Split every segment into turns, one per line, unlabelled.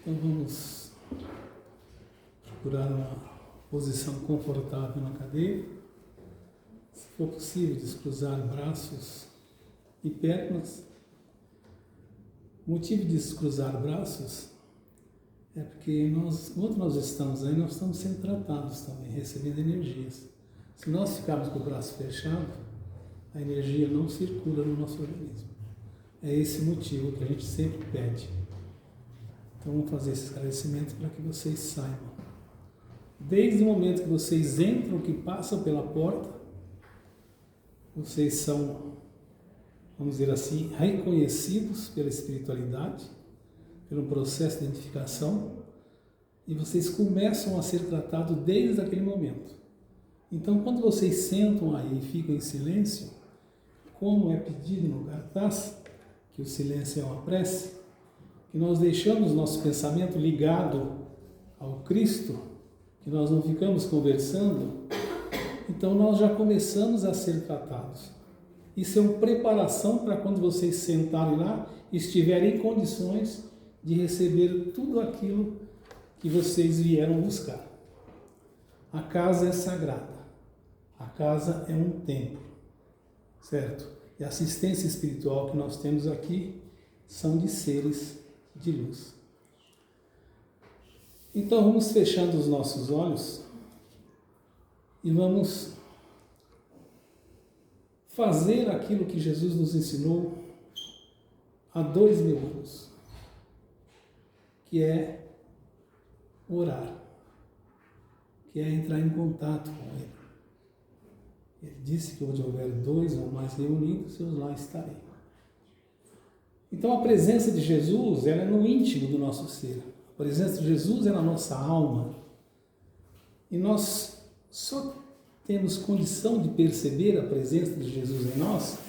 Então vamos procurar uma posição confortável na cadeira. Se for possível, descruzar braços e pernas. O motivo de descruzar braços é porque enquanto nós estamos aí, nós estamos sendo tratados também, recebendo energias. Se nós ficarmos com o braço fechado, a energia não circula no nosso organismo. É esse motivo que a gente sempre pede. Então vamos fazer esse esclarecimento para que vocês saibam. Desde o momento que vocês entram, que passam pela porta, vocês são, vamos dizer assim, reconhecidos pela espiritualidade, pelo processo de identificação, e vocês começam a ser tratados desde aquele momento. Então, quando vocês sentam aí e ficam em silêncio, como é pedido no cartaz, que o silêncio é uma prece, que nós deixamos nosso pensamento ligado ao Cristo, que nós não ficamos conversando, então nós já começamos a ser tratados. Isso é uma preparação para quando vocês sentarem lá, estiverem em condições de receber tudo aquilo que vocês vieram buscar. A casa é sagrada, a casa é um templo, certo? E a assistência espiritual que nós temos aqui são de seres de luz. Então vamos fechando os nossos olhos e vamos fazer aquilo que Jesus nos ensinou há 2000 anos, que é orar, que é entrar em contato com Ele. Ele disse que onde houver dois ou mais reunidos, eu lá estarei. Então a presença de Jesus, ela é no íntimo do nosso ser. A presença de Jesus é na nossa alma. E nós só temos condição de perceber a presença de Jesus em nós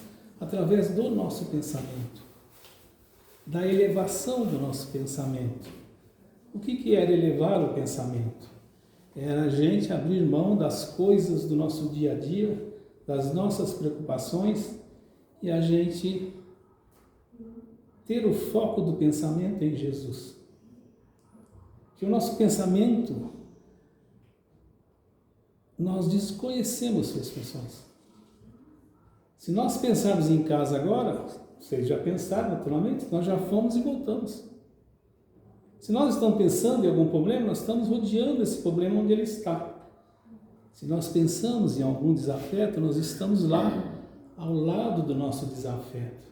através do nosso pensamento, da elevação do nosso pensamento. O que era elevar o pensamento? Era a gente abrir mão das coisas do nosso dia a dia, das nossas preocupações, e a gente ter o foco do pensamento em Jesus. Que o nosso pensamento, nós desconhecemos suas funções. Se nós pensarmos em casa agora, vocês já pensaram naturalmente, nós já fomos e voltamos. Se nós estamos pensando em algum problema, nós estamos rodeando esse problema onde ele está. Se nós pensamos em algum desafeto, nós estamos lá, ao lado do nosso desafeto.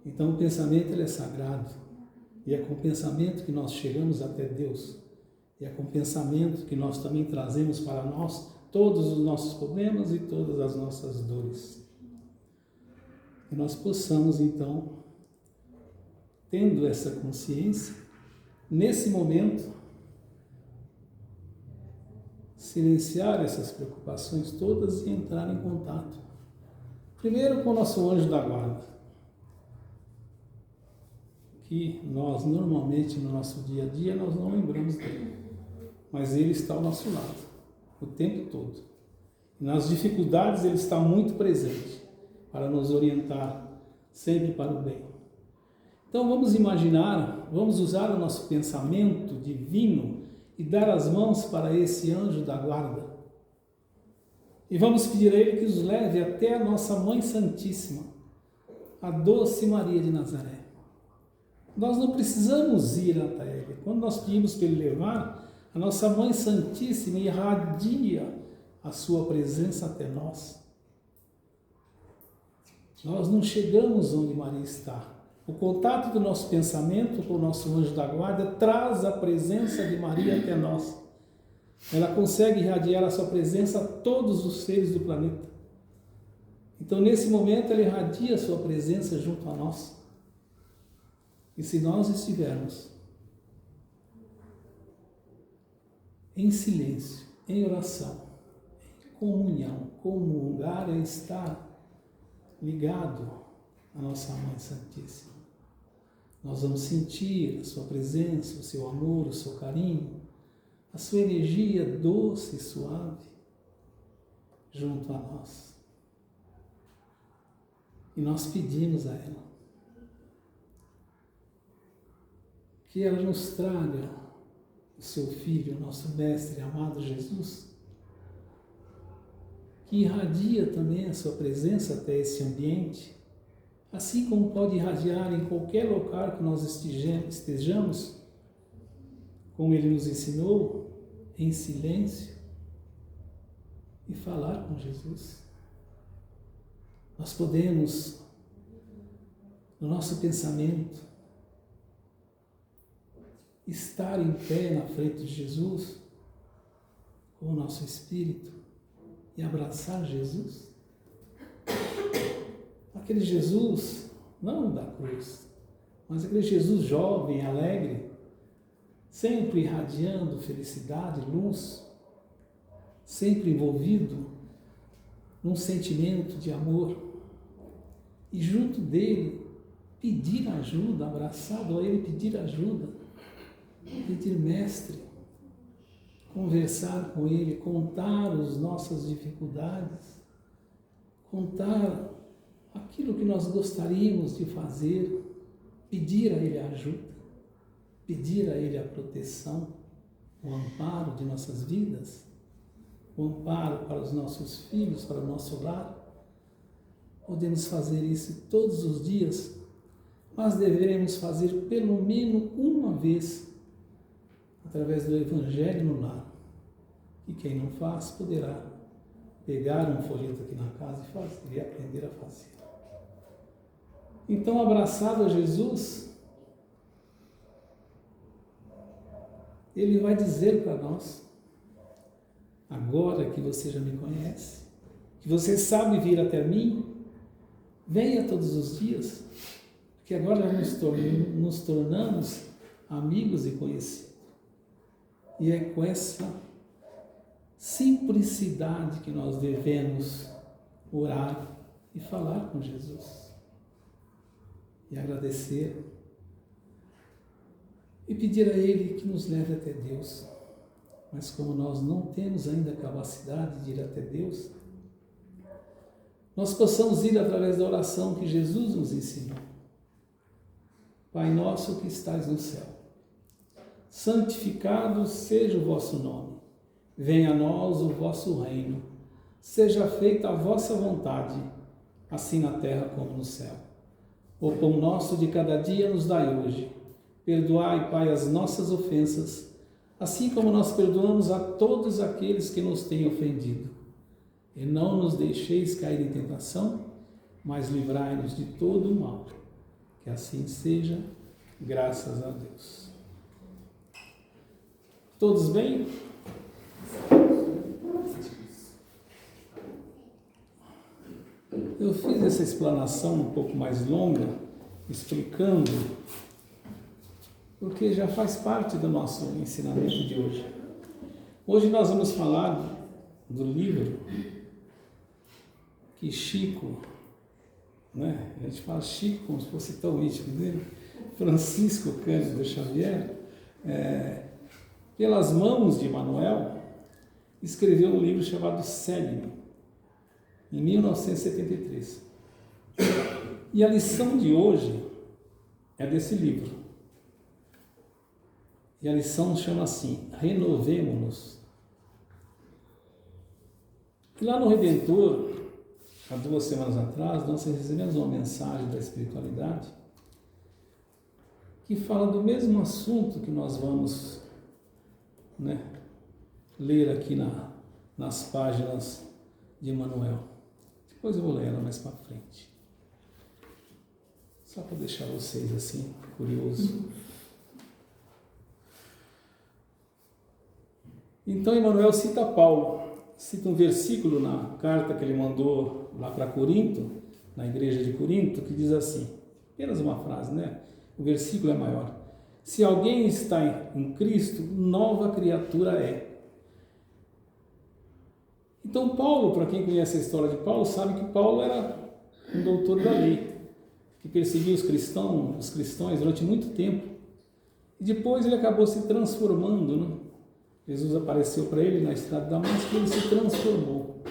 Então o pensamento ele é sagrado. E é com o pensamento que nós chegamos até Deus. E é com o pensamento que nós também trazemos para nós todos os nossos problemas e todas as nossas dores. Que nós possamos, então, tendo essa consciência, nesse momento, silenciar essas preocupações todas e entrar em contato. Primeiro com o nosso anjo da guarda, que nós normalmente no nosso dia a dia nós não lembramos dele, mas ele está ao nosso lado, o tempo todo. E nas dificuldades ele está muito presente para nos orientar sempre para o bem. Então vamos imaginar, vamos usar o nosso pensamento divino e dar as mãos para esse anjo da guarda. E vamos pedir a ele que nos leve até a nossa Mãe Santíssima, a doce Maria de Nazaré. Nós não precisamos ir até ele. Quando nós pedimos para ele levar, a nossa Mãe Santíssima irradia a sua presença até nós. Nós não chegamos onde Maria está. O contato do nosso pensamento com o nosso anjo da guarda traz a presença de Maria até nós. Ela consegue irradiar a sua presença a todos os seres do planeta. Então, nesse momento, ela irradia a sua presença junto a nós. E se nós estivermos em silêncio, em oração, em comunhão, como o lugar é estar ligado à nossa Mãe Santíssima, nós vamos sentir a sua presença, o seu amor, o seu carinho, a sua energia doce e suave junto a nós. E nós pedimos a ela que ela nos traga o seu Filho, nosso Mestre amado Jesus, que irradia também a sua presença até esse ambiente, assim como pode irradiar em qualquer local que nós estejamos, como Ele nos ensinou, em silêncio, e falar com Jesus. Nós podemos, no nosso pensamento, estar em pé na frente de Jesus, com o nosso espírito, e abraçar Jesus. Aquele Jesus, não da cruz, mas aquele Jesus jovem, alegre, sempre irradiando felicidade, luz, sempre envolvido num sentimento de amor, e junto dele pedir ajuda, abraçado a ele pedir ajuda, pedir mestre, conversar com ele, contar as nossas dificuldades, contar aquilo que nós gostaríamos de fazer, pedir a ele ajuda, pedir a ele a proteção, o amparo de nossas vidas, o amparo para os nossos filhos, para o nosso lar. Podemos fazer isso todos os dias, mas deveremos fazer pelo menos uma vez, através do Evangelho no lar. E quem não faz, poderá pegar um folheto aqui na casa e fazer, e aprender a fazer. Então, abraçado a Jesus, Ele vai dizer para nós: agora que você já me conhece, que você sabe vir até mim, venha todos os dias, porque agora nos tornamos amigos e conhecidos. E é com essa simplicidade que nós devemos orar e falar com Jesus. E agradecer. E pedir a Ele que nos leve até Deus. Mas como nós não temos ainda a capacidade de ir até Deus, nós possamos ir através da oração que Jesus nos ensinou. Pai nosso que estais no céu, santificado seja o vosso nome. Venha a nós o vosso reino. Seja feita a vossa vontade, assim na terra como no céu. O pão nosso de cada dia nos dai hoje. Perdoai, Pai, as nossas ofensas, assim como nós perdoamos a todos aqueles que nos têm ofendido. E não nos deixeis cair em tentação, mas livrai-nos de todo o mal. Que assim seja, graças a Deus. Todos bem? Eu fiz essa explanação um pouco mais longa, explicando, porque já faz parte do nosso ensinamento de hoje. Hoje nós vamos falar do livro que Chico, né? A gente fala Chico como se fosse tão íntimo dele, Francisco Cândido Xavier, pelas mãos de Emmanuel, escreveu um livro chamado Céline, em 1973. E a lição de hoje é desse livro. E a lição chama assim: renovemo-nos. E lá no Redentor, há 2 semanas atrás, nós recebemos uma mensagem da espiritualidade que fala do mesmo assunto que nós vamos, ler aqui nas páginas de Emmanuel. Depois eu vou ler ela mais para frente. Só para deixar vocês assim, curiosos. Então Emmanuel cita Paulo, cita um versículo na carta que ele mandou lá para Corinto, na igreja de Corinto, que diz assim, apenas uma frase, O versículo é maior. Se alguém está em Cristo, nova criatura é. Então Paulo, para quem conhece a história de Paulo, sabe que Paulo era um doutor da lei, que perseguia os cristãos durante muito tempo. E depois ele acabou se transformando, Jesus apareceu para ele na estrada de Damasco e ele se transformou.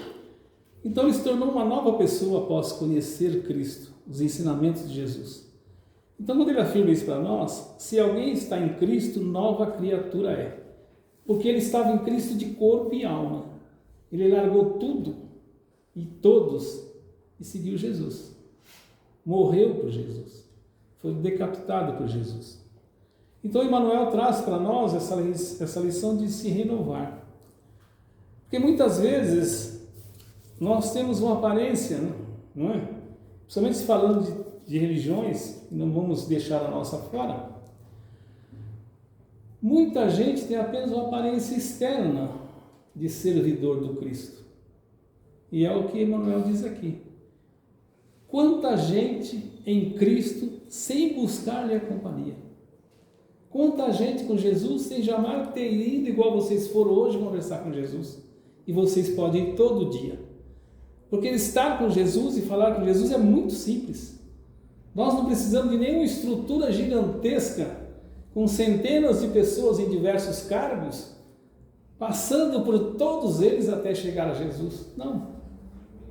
Então ele se tornou uma nova pessoa após conhecer Cristo, os ensinamentos de Jesus. Então, quando ele afirma isso para nós, se alguém está em Cristo, nova criatura é. Porque ele estava em Cristo de corpo e alma. Ele largou tudo e todos e seguiu Jesus. Morreu por Jesus. Foi decapitado por Jesus. Então, Emmanuel traz para nós essa lição de se renovar. Porque muitas vezes nós temos uma aparência, não é? Principalmente se falando de religiões, não vamos deixar a nossa fora. Muita gente tem apenas uma aparência externa de servidor do Cristo. E é o que Emmanuel diz aqui. Quanta gente em Cristo sem buscar-lhe a companhia. Quanta gente com Jesus sem jamais ter ido igual vocês foram hoje conversar com Jesus. E vocês podem ir todo dia. Porque estar com Jesus e falar com Jesus é muito simples. Nós não precisamos de nenhuma estrutura gigantesca com centenas de pessoas em diversos cargos, passando por todos eles até chegar a Jesus. Não.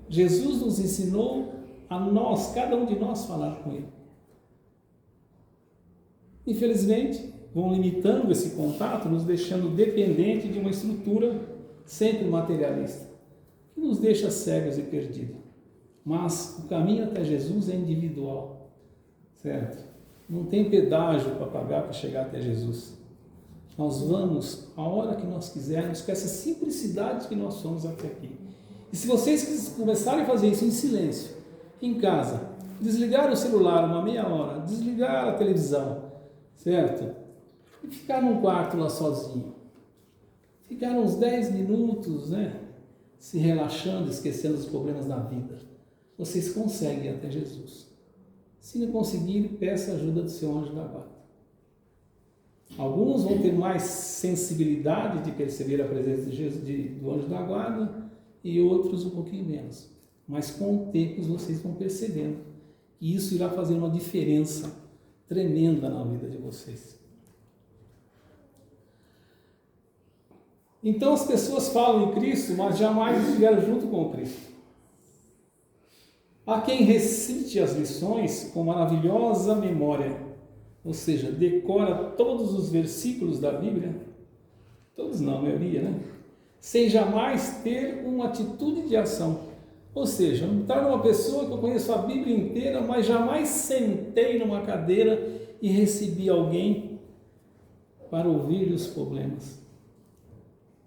Jesus nos ensinou a nós, cada um de nós, falar com Ele. Infelizmente, vão limitando esse contato, nos deixando dependente de uma estrutura sempre materialista, que nos deixa cegos e perdidos. Mas o caminho até Jesus é individual, certo? Não tem pedágio para pagar para chegar até Jesus. Nós vamos a hora que nós quisermos, com essa simplicidade que nós somos até aqui. E se vocês começarem a fazer isso em silêncio, em casa, desligar o celular uma meia hora, desligar a televisão, certo? E ficar num quarto lá sozinho. Ficar uns 10 minutos, se relaxando, esquecendo os problemas da vida. Vocês conseguem ir até Jesus. Se não conseguirem, peça a ajuda do seu anjo da guarda. Alguns vão ter mais sensibilidade de perceber a presença de Jesus, do anjo da guarda, e outros um pouquinho menos. Mas com o tempo vocês vão percebendo que isso irá fazer uma diferença tremenda na vida de vocês. Então as pessoas falam em Cristo, mas jamais estiveram junto com o Cristo. Há quem recite as lições com maravilhosa memória, ou seja, decora todos os versículos da Bíblia, todos não, a maioria, sem jamais ter uma atitude de ação. Ou seja, não está uma pessoa que eu conheço a Bíblia inteira, mas jamais sentei numa cadeira e recebi alguém para ouvir os problemas.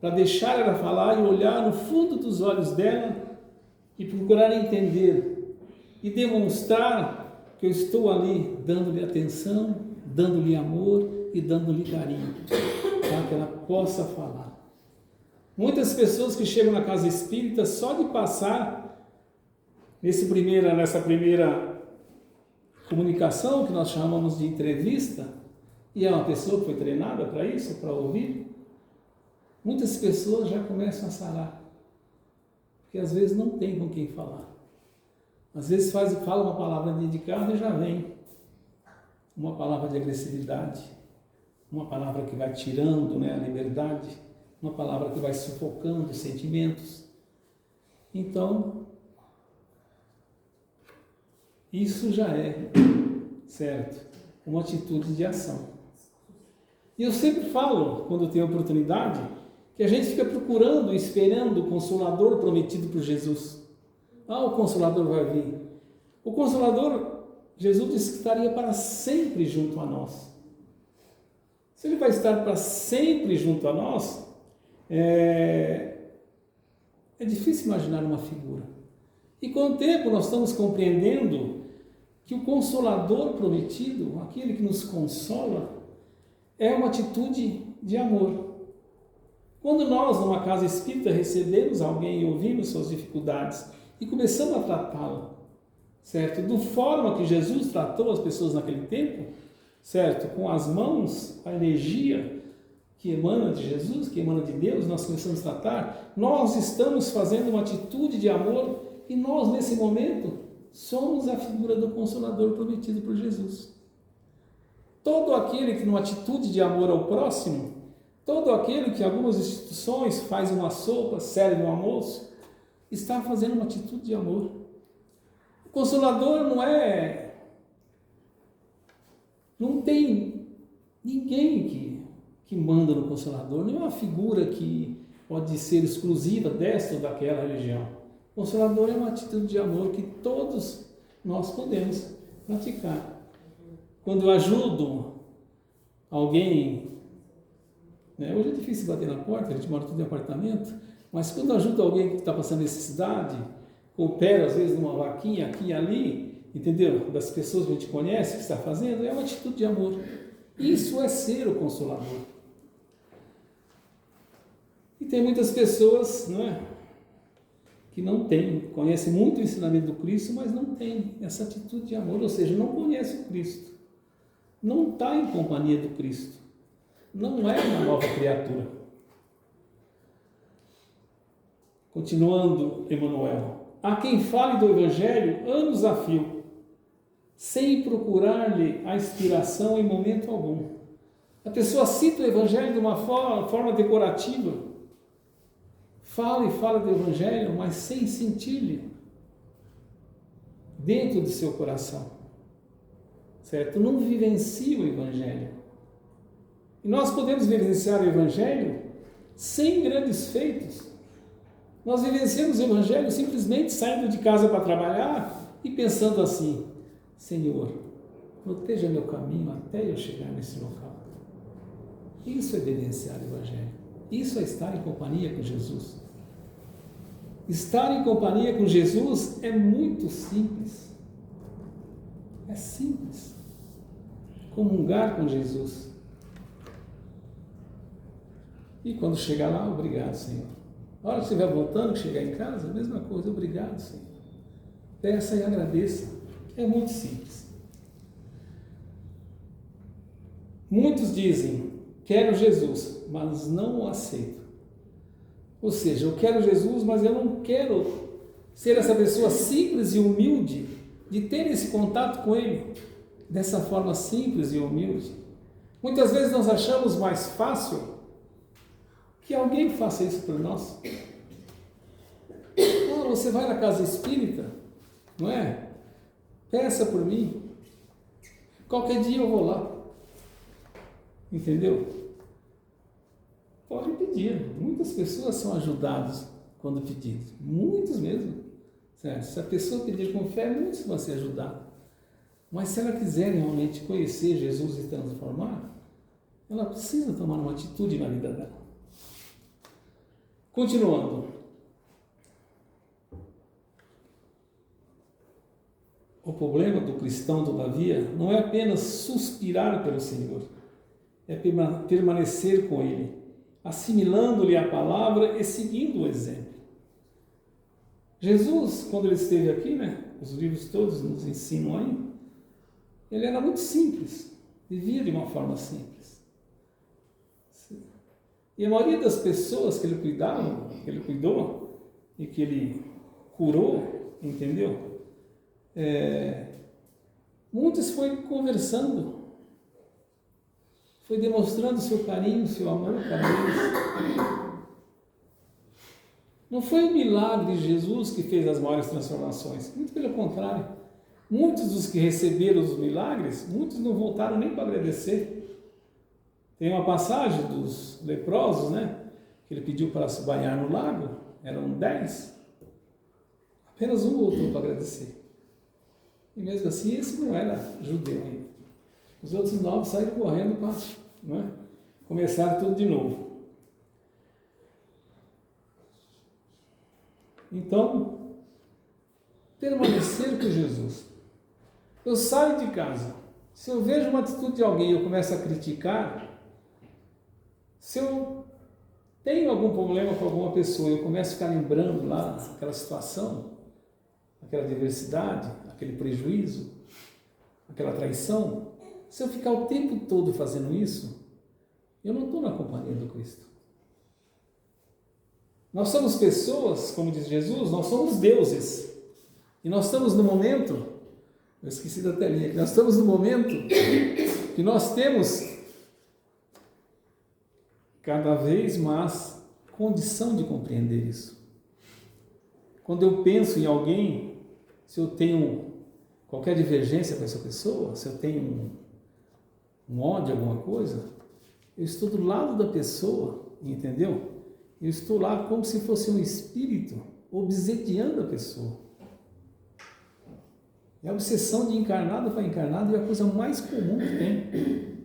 Para deixar ela falar e olhar no fundo dos olhos dela e procurar entender e demonstrar que eu estou ali dando-lhe atenção, dando-lhe amor e dando-lhe carinho, para que ela possa falar. Muitas pessoas que chegam na casa espírita, só de passar nessa primeira comunicação, que nós chamamos de entrevista, e é uma pessoa que foi treinada para isso, para ouvir, muitas pessoas já começam a sarar, porque às vezes não tem com quem falar. Às vezes fala uma palavra de carro e já vem uma palavra de agressividade, uma palavra que vai tirando a liberdade, uma palavra que vai sufocando os sentimentos. Então, isso já é, certo, uma atitude de ação. E eu sempre falo, quando eu tenho oportunidade, que a gente fica procurando, esperando o Consolador prometido por Jesus. O Consolador vai vir. O Consolador, Jesus disse que estaria para sempre junto a nós. Se Ele vai estar para sempre junto a nós, é difícil imaginar uma figura. E com o tempo nós estamos compreendendo que o Consolador prometido, aquele que nos consola, é uma atitude de amor. Quando nós, numa casa espírita, recebemos alguém e ouvimos suas dificuldades e começamos a tratá-la, certo? Da forma que Jesus tratou as pessoas naquele tempo, certo? Com as mãos, a energia que emana de Jesus, que emana de Deus, nós começamos a tratar, nós estamos fazendo uma atitude de amor e nós, nesse momento, somos a figura do Consolador prometido por Jesus. Todo aquele que, numa atitude de amor ao próximo, todo aquele que, em algumas instituições, faz uma sopa, serve um almoço, está fazendo uma atitude de amor. O Consolador não é Não tem ninguém que manda no Consolador, não é uma figura que pode ser exclusiva desta ou daquela religião. O Consolador é uma atitude de amor que todos nós podemos praticar. Quando eu ajudo alguém, né, hoje é difícil bater na porta, a gente mora tudo em apartamento, mas quando eu ajudo alguém que está passando necessidade, coopero às vezes numa vaquinha aqui e ali, entendeu? Das pessoas que a gente conhece, que está fazendo, é uma atitude de amor. Isso é ser o Consolador. E tem muitas pessoas, não é, que não têm, conhecem muito o ensinamento do Cristo, mas não têm essa atitude de amor, ou seja, não conhece o Cristo, não está em companhia do Cristo, não é uma nova criatura. Continuando, Emmanuel, há quem fale do Evangelho anos a fio, sem procurar-lhe a inspiração em momento algum. A pessoa cita o Evangelho de uma forma decorativa, fala e fala do Evangelho, mas sem sentir-lhe dentro de seu coração, certo? Não vivencia o Evangelho. E nós podemos vivenciar o Evangelho sem grandes feitos. Nós vivenciamos o Evangelho simplesmente saindo de casa para trabalhar e pensando assim: Senhor, proteja meu caminho até eu chegar nesse local. Isso é vivenciar o Evangelho. Isso é estar em companhia com Jesus. Estar em companhia com Jesus é muito simples. É simples. Comungar com Jesus. E quando chegar lá, obrigado, Senhor. A hora que estiver voltando, que chegar em casa, a mesma coisa, obrigado, Senhor. Peça e agradeça. É muito simples. Muitos dizem: quero Jesus, mas não o aceito. Ou seja, eu quero Jesus, mas eu não quero ser essa pessoa simples e humilde de ter esse contato com Ele dessa forma simples e humilde. Muitas vezes nós achamos mais fácil que alguém faça isso por nós. Ah, você vai na casa espírita, não é? Peça por mim. Qualquer dia eu vou lá. Entendeu? Pode pedir. Muitas pessoas são ajudadas quando pedidas. Muitos mesmo. Certo? Se a pessoa pedir com fé, muitos vão ser ajudados. Mas se ela quiser realmente conhecer Jesus e transformar, ela precisa tomar uma atitude na vida dela. Continuando. O problema do cristão, todavia, não é apenas suspirar pelo Senhor, é permanecer com Ele, assimilando-lhe a palavra e seguindo o exemplo. Jesus, quando ele esteve aqui, né, os livros todos nos ensinam aí, ele era muito simples, vivia de uma forma simples. E a maioria das pessoas que ele cuidava, que ele cuidou e que ele curou, entendeu? Muitos foi conversando, foi demonstrando seu carinho, seu amor para eles. Não foi o milagre de Jesus que fez as maiores transformações, muito pelo contrário. Muitos dos que receberam os milagres, muitos não voltaram nem para agradecer. Tem uma passagem dos leprosos, né? Que ele pediu para se banhar no lago, eram 10. Apenas um voltou para agradecer. E mesmo assim, esse não era judeu ainda. Os outros 9 saíram correndo para, não é? Começaram tudo de novo. Então, permanecer com Jesus. Eu saio de casa, se eu vejo uma atitude de alguém e eu começo a criticar, se eu tenho algum problema com alguma pessoa e eu começo a ficar lembrando lá aquela situação, aquela adversidade, aquele prejuízo, aquela traição, se eu ficar o tempo todo fazendo isso, eu não estou na companhia do Cristo. Nós somos pessoas, como diz Jesus, nós somos deuses. E nós estamos no momento, eu esqueci da telinha aqui, nós estamos no momento que nós temos cada vez mais condição de compreender isso. Quando eu penso em alguém, se eu tenho qualquer divergência com essa pessoa, se eu tenho um ódio, alguma coisa, eu estou do lado da pessoa, entendeu? Eu estou lá como se fosse um espírito obsediando a pessoa. É a obsessão de encarnado para encarnado, é a coisa mais comum que tem.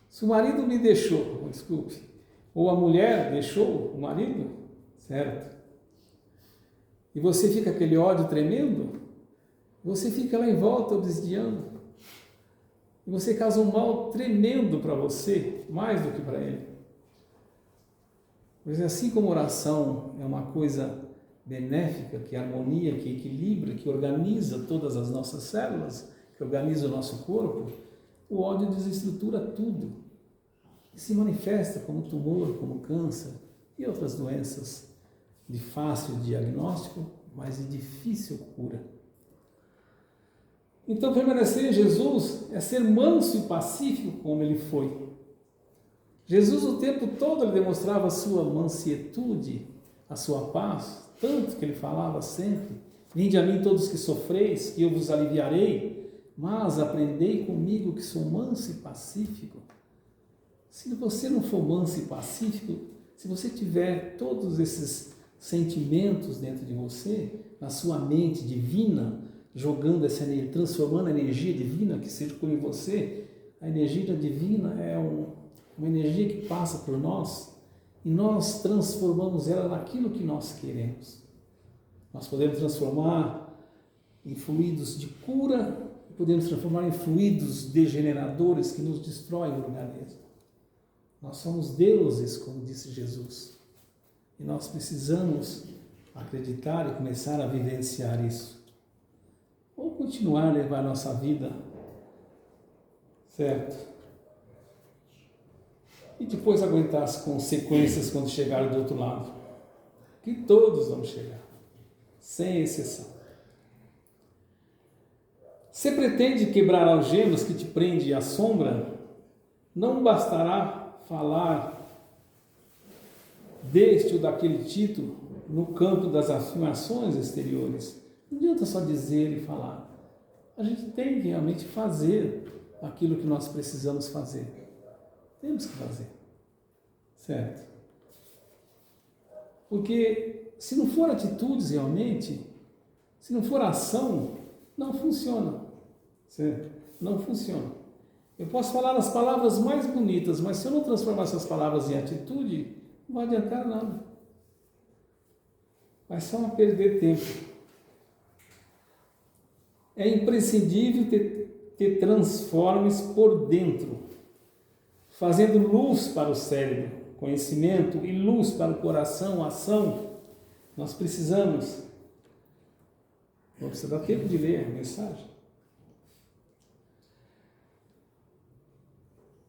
Se o marido me deixou, desculpe, ou a mulher deixou o marido, certo? E você fica aquele ódio tremendo, você fica lá em volta obsediando. E você causa um mal tremendo para você, mais do que para ele. Pois assim como oração é uma coisa benéfica, que harmonia, que equilibra, que organiza todas as nossas células, que organiza o nosso corpo, o ódio desestrutura tudo. E se manifesta como tumor, como câncer e outras doenças de fácil diagnóstico, mas de difícil cura. Então, permanecer em Jesus é ser manso e pacífico como ele foi. Jesus, o tempo todo, ele demonstrava a sua mansietude, a sua paz, tanto que ele falava sempre: vinde a mim todos que sofreis, que eu vos aliviarei, mas aprendei comigo que sou manso e pacífico. Se você não for manso e pacífico, se você tiver todos esses sentimentos dentro de você, na sua mente divina, jogando essa energia, transformando a energia divina que circula em você, a energia divina é uma energia que passa por nós e nós transformamos ela naquilo que nós queremos. Nós podemos transformar em fluidos de cura, podemos transformar em fluidos degeneradores que nos destroem o organismo. Nós somos deuses, como disse Jesus, e nós precisamos acreditar e começar a vivenciar isso. Ou continuar a levar a nossa vida, certo? E depois aguentar as consequências quando chegar do outro lado. Que todos vão chegar, sem exceção. Se pretende quebrar algemas que te prende à sombra, não bastará falar deste ou daquele título no campo das afirmações exteriores. Não adianta só dizer e falar. A gente tem que realmente fazer aquilo que nós precisamos fazer. Temos que fazer. Certo? Porque se não for atitudes realmente, se não for ação, não funciona. Certo? Não funciona. Eu posso falar as palavras mais bonitas, mas se eu não transformar essas palavras em atitude, não vai adiantar nada. Vai só perder tempo. É imprescindível te transformes por dentro, fazendo luz para o cérebro, conhecimento e luz para o coração, ação. Nós precisamos. Não precisa dar tempo de ler a mensagem.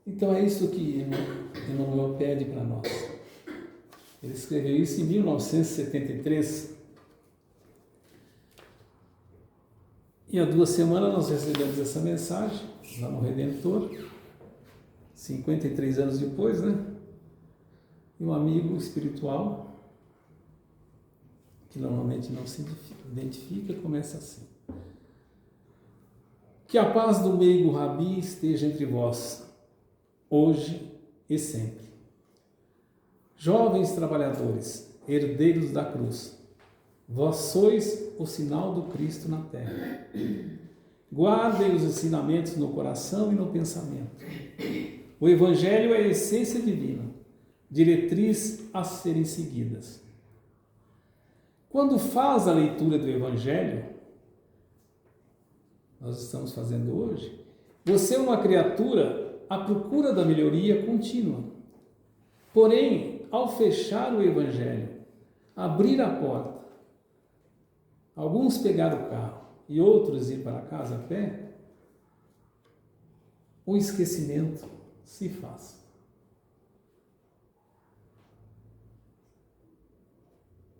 Então é isso que Emmanuel pede para nós. Ele escreveu isso em 1973. E há 2 semanas nós recebemos essa mensagem, lá no Redentor, 53 anos depois, né? E um amigo espiritual, que normalmente não se identifica, começa assim: que a paz do meigo Rabi esteja entre vós, hoje e sempre. Jovens trabalhadores, herdeiros da cruz, vós sois o sinal do Cristo na terra. Guardem os ensinamentos no coração e no pensamento. O Evangelho é a essência divina, diretriz a serem seguidas. Quando faz a leitura do Evangelho, nós estamos fazendo hoje, você é uma criatura à procura da melhoria contínua. Porém, ao fechar o Evangelho, abrir a porta, alguns pegaram o carro e outros ir para casa a pé, o esquecimento se faz.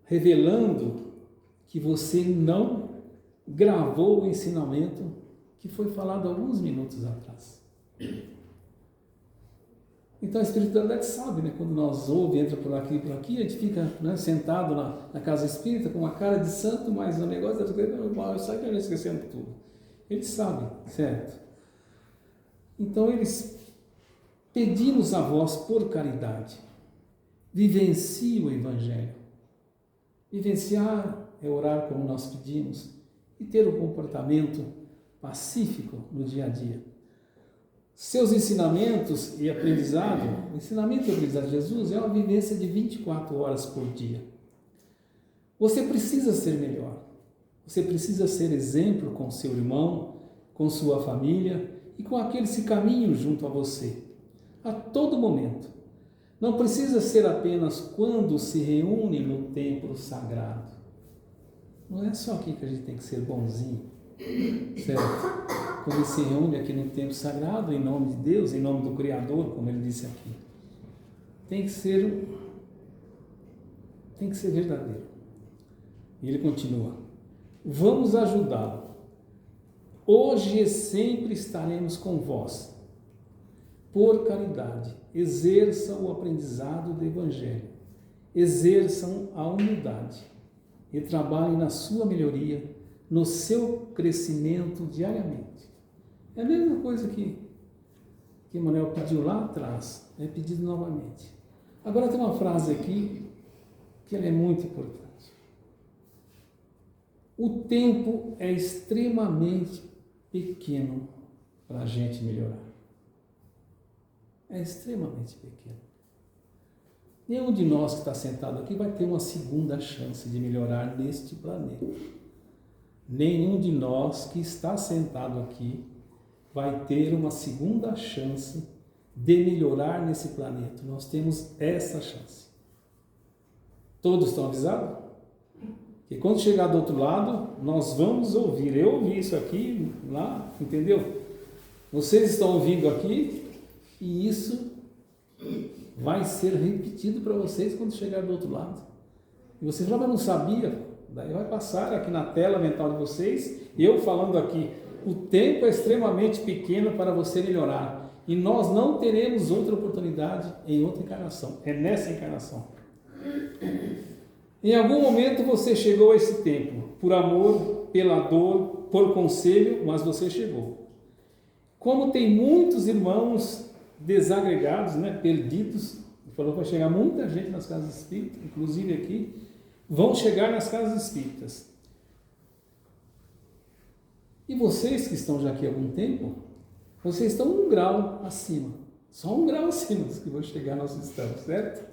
Revelando que você não gravou o ensinamento que foi falado alguns minutos atrás. Então a espiritualidade sabe, né? Quando nós ouvimos, entra por aqui, a gente fica, né, sentado na casa espírita com uma cara de santo, mas o negócio da igreja é normal, só que a gente esquecendo tudo. Eles sabem, certo? Então eles pedimos a vós por caridade, vivencie o Evangelho. Vivenciar é orar como nós pedimos e ter um comportamento pacífico no dia a dia. Seus ensinamentos e aprendizado, o ensinamento e aprendizado de Jesus é uma vivência de 24 horas por dia. Você precisa ser melhor. Você precisa ser exemplo com seu irmão, com sua família e com aqueles que caminham junto a você, a todo momento. Não precisa ser apenas quando se reúne no templo sagrado. Não é só aqui que a gente tem que ser bonzinho, certo? Quando ele se reúne aqui no templo sagrado, em nome de Deus, em nome do Criador, como ele disse aqui. Tem que ser verdadeiro. E ele continua: vamos ajudá-lo. Hoje e sempre estaremos com vós. Por caridade, exerçam o aprendizado do Evangelho, exerçam a humildade e trabalhem na sua melhoria, no seu crescimento diariamente. É a mesma coisa que Emmanuel pediu lá atrás, é pedido novamente. Agora tem uma frase aqui que ela é muito importante. O tempo é extremamente pequeno para a gente melhorar. É extremamente pequeno. Nenhum de nós que está sentado aqui vai ter uma segunda chance de melhorar neste planeta. Nenhum de nós que está sentado aqui vai ter uma segunda chance de melhorar nesse planeta. Nós temos essa chance. Todos estão avisados? Que quando chegar do outro lado, nós vamos ouvir. Eu ouvi isso aqui, lá, entendeu? Vocês estão ouvindo aqui e isso vai ser repetido para vocês quando chegar do outro lado. E vocês já não sabiam, daí vai passar aqui na tela mental de vocês, eu falando aqui, o tempo é extremamente pequeno para você melhorar. E nós não teremos outra oportunidade em outra encarnação. É nessa encarnação. Em algum momento você chegou a esse tempo, por amor, pela dor, por conselho, mas você chegou. Como tem muitos irmãos desagregados, perdidos, ele falou que vai chegar muita gente nas casas espíritas, inclusive aqui, vão chegar nas casas espíritas. E vocês que estão já aqui há algum tempo, vocês estão um grau acima, só um grau acima dos que vão chegar nós estamos, certo?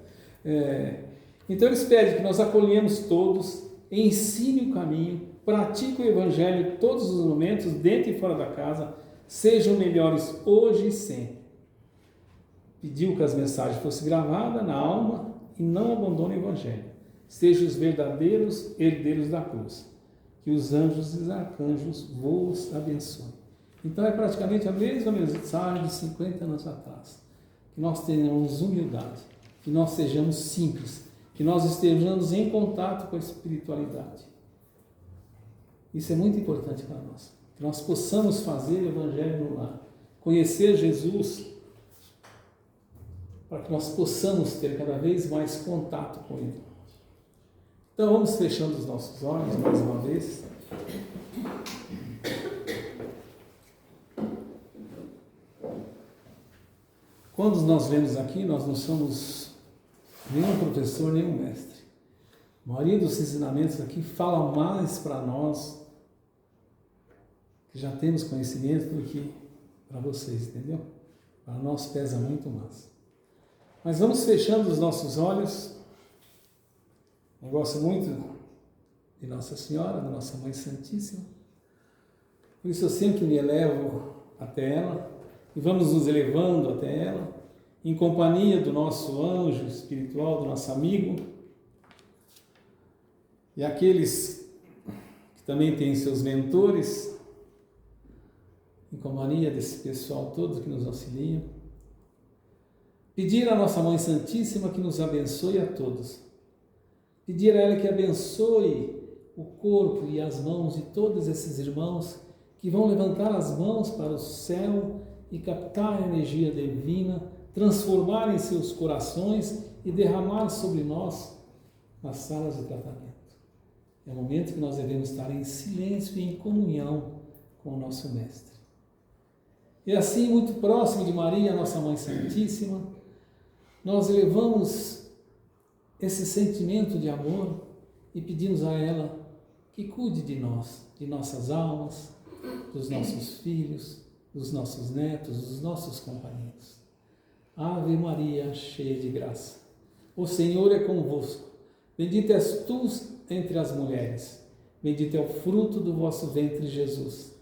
Então eles pedem que nós acolhemos todos, ensine o caminho, pratique o Evangelho em todos os momentos, dentro e fora da casa, sejam melhores hoje e sempre. Pediu que as mensagens fossem gravadas na alma e não abandone o Evangelho. Sejam os verdadeiros herdeiros da cruz. Que os anjos e os arcanjos vos abençoem. Então é praticamente a mesma mensagem de 50 anos atrás. Que nós tenhamos humildade, que nós sejamos simples, que nós estejamos em contato com a espiritualidade. Isso é muito importante para nós. Que nós possamos fazer o Evangelho no lar, conhecer Jesus, para que nós possamos ter cada vez mais contato com Ele. Então vamos fechando os nossos olhos mais uma vez. Quando nós vemos aqui, nós não somos nenhum professor, nenhum mestre. A maioria dos ensinamentos aqui fala mais para nós, que já temos conhecimento, do que para vocês, entendeu? Para nós pesa muito mais. Mas vamos fechando os nossos olhos. Eu gosto muito de Nossa Senhora, da Nossa Mãe Santíssima. Por isso eu sempre me elevo até ela e vamos nos elevando até ela, em companhia do nosso anjo espiritual, do nosso amigo, e aqueles que também têm seus mentores, em companhia desse pessoal todo que nos auxilia. Pedir à Nossa Mãe Santíssima que nos abençoe a todos. Pedir a ela que abençoe o corpo e as mãos de todos esses irmãos que vão levantar as mãos para o céu e captar a energia divina, transformar em seus corações e derramar sobre nós nas salas de tratamento. É o momento que nós devemos estar em silêncio e em comunhão com o nosso Mestre. E assim, muito próximo de Maria, nossa Mãe Santíssima, nós elevamos esse sentimento de amor e pedimos a ela que cuide de nós, de nossas almas, dos nossos filhos, dos nossos netos, dos nossos companheiros. Ave Maria, cheia de graça, o Senhor é convosco. Bendita és tu entre as mulheres, bendito é o fruto do vosso ventre, Jesus.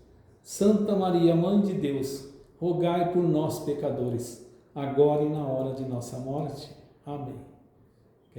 Santa Maria, Mãe de Deus, rogai por nós, pecadores, agora e na hora de nossa morte. Amém.